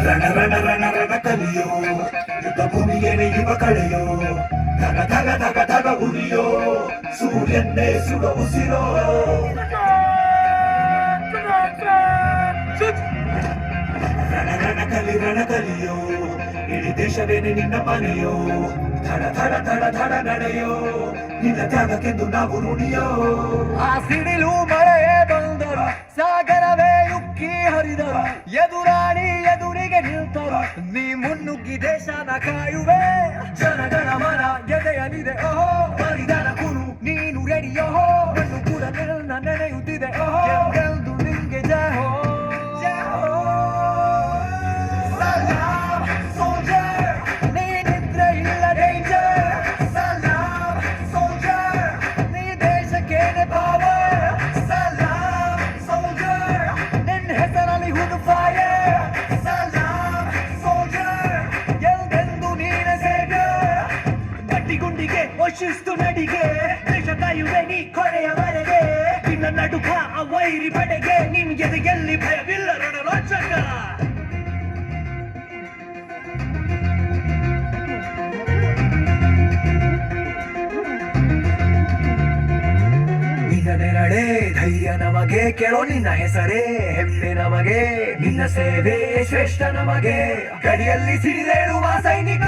ರಣ ರಣ ರಣ ರಣ ಕಲಿಯೋ ಯುದ್ಧ ಭೂಮಿಯೇನೆ ಯುವ ಕಳೆಯೋ ಧಗ ಧಗ ಧಗ ಧಗ ಉರಿಯೋ ಸೂರ್ಯನ್ನೇ ಸುಡ ಉಸಿರೋ ರಣ ಕಲಿಯೋ ಇಡೀ ದೇಶವೇನೆ ನಿನ್ನ ಮನೆಯೋ ಧಡ ಧಡ ಧಡ ಧಡ ನಡೆಯೋ ನಿನ್ನ ತ್ಯಾಗಕ್ಕೆಂದು ನಾವು ನುಡಿಯೋ. ಆ ಸಿಡಿಲು ಮಳೆಯೇ ಬಂದರು, ಸಾಗರವೇ ಉಕ್ಕಿ ಹರಿದರು, ಎದುರಾಳಿ ಎದುರಿಗೆ ನಿಲ್ತರು, ನೀ ಮುನ್ನುಗ್ಗಿ ದೇಶನ ಕಾಯುವೆ. ಜನಗಣ ಮನ ಎದೆಯಲಿದೆ ಓಹೋ, ಬಲಿದಾನ ಕುರು ನೀನು ರೆಡಿಯೋ, ಮಣ್ಣು ಕೂಡ ನಿನ್ನ ನೆನೆಯುತ್ತಿದೆ ಓಹೋ, ಎಂದೆಂದು ನಿಂಗೆ ಜಯ ಹೋ. ಶಿಸ್ತು ನಡಿಗೆ ದೇಶ ಕಾಯುವೆ ನೀ ಕೊನೆಯವರೆಗೆ, ನಿನ್ನ ನಡುಕ ಆ ವೈರಿ ಪಡೆಗೆ, ನಿನ್ಗೆ ಎಲ್ಲಿ ಭಯವಿಲ್ಲ ರಣರೋಚಕ. ನಿನ್ನ ನೆರಳೆ ಧೈರ್ಯ ನಮಗೆ, ಕೇಳೋ ನಿನ್ನ ಹೆಸರೇ ಹೆಮ್ಮೆ ನಮಗೆ, ನಿನ್ನ ಸೇವೆ ಶ್ರೇಷ್ಠ ನಮಗೆ, ಗಡಿಯಲ್ಲಿ ಸಿಡಿದೇಳುವ ಸೈನಿಕ.